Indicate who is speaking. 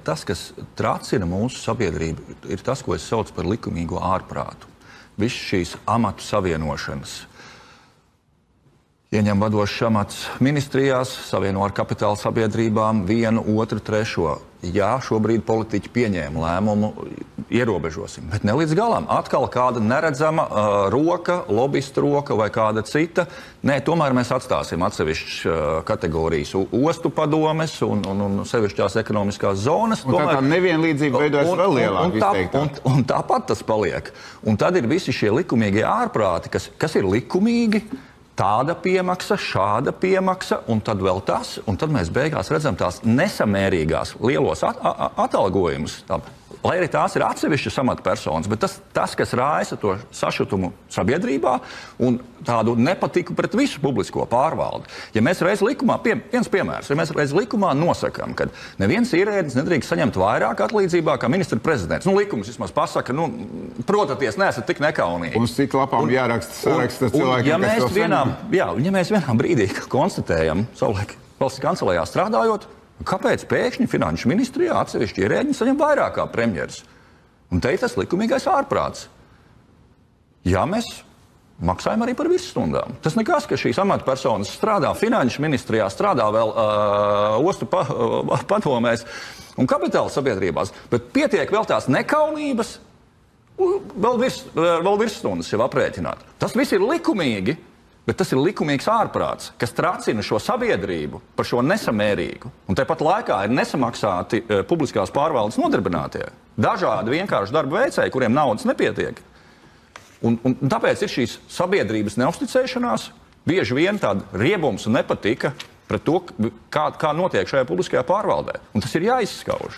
Speaker 1: tas, kas tracina mūsu sabiedrību, ir tas, ko es saucu par likumīgo ārprātu. Visas šīs amatu savienošanas. Ieņem vadošs amats ministrijās, savieno ar kapitāla sabiedrībām, vienu, otru, trešo. Jā, šobrīd politiķi pieņēma lēmumu, ierobežosim, bet ne līdz galam. Atkal kāda neredzama roka, lobbyistu roka vai kāda cita. Nē, tomēr mēs atstāsim atsevišķas kategorijas ostu padomes un sevišķās ekonomiskās zonas.
Speaker 2: Un tomēr, tā nevienlīdzība veidojas vēl lielāk izteiktāk.
Speaker 1: Un tāpat tas paliek. Un tad ir visi šie likumīgie ārprāti, kas ir likumīgi. Tāda piemaksa, šāda piemaksa, un tad vēl tas, un tad mēs beigās redzam tās nesamērīgās lielos atalgojumus. Lai arī tās ir atsevišķas amatpersonas, bet tas, kas raisa to sašutumu sabiedrībā un tādu nepatiku pret visu publisko pārvaldi. Ja mēs reiz likumā, viens piemērs, ja mēs reiz likumā nosakām, ka neviens ierēdnis nedrīkst saņemt vairāk atlīdzībā kā ministra prezidents. Likums vismaz pasaka, protaties, neesat tik nekaunīgi.
Speaker 2: Mums cik lapām jāraksta saraksts cilvēkiem, kas to saņem?
Speaker 1: Ja mēs vienā brīdī konstatējam, savulaik valsts kancelējā strādājot, kāpēc pēkšņi finanšu ministrijā atsevišķi ierēģi saņem vairāk kā premjeras? Un te ir tas likumīgais ārprāts. Jā, mēs maksājam arī par virsstundām. Tas nekas, ka šīs amatpersonas strādā finanšu ministrijā, strādā vēl ostu padomēs un kapitāla sabiedrībās, bet pietiek vēl tās nekaunības, vēl virsstundas jau aprēķināt. Tas viss ir likumīgi. Bet tas ir likumīgs ārprāts, kas tracina šo sabiedrību par šo nesamērīgu. Un tāpat laikā ir nesamaksāti publiskās pārvaldes nodarbinātie. Dažādi vienkārši darba veicēji, kuriem naudas nepietiek. Un tāpēc ir šīs sabiedrības neusticēšanās, bieži vien tāda riebums un nepatika pret to, kā notiek šajā publiskajā pārvaldē. Un tas ir jāizskauž.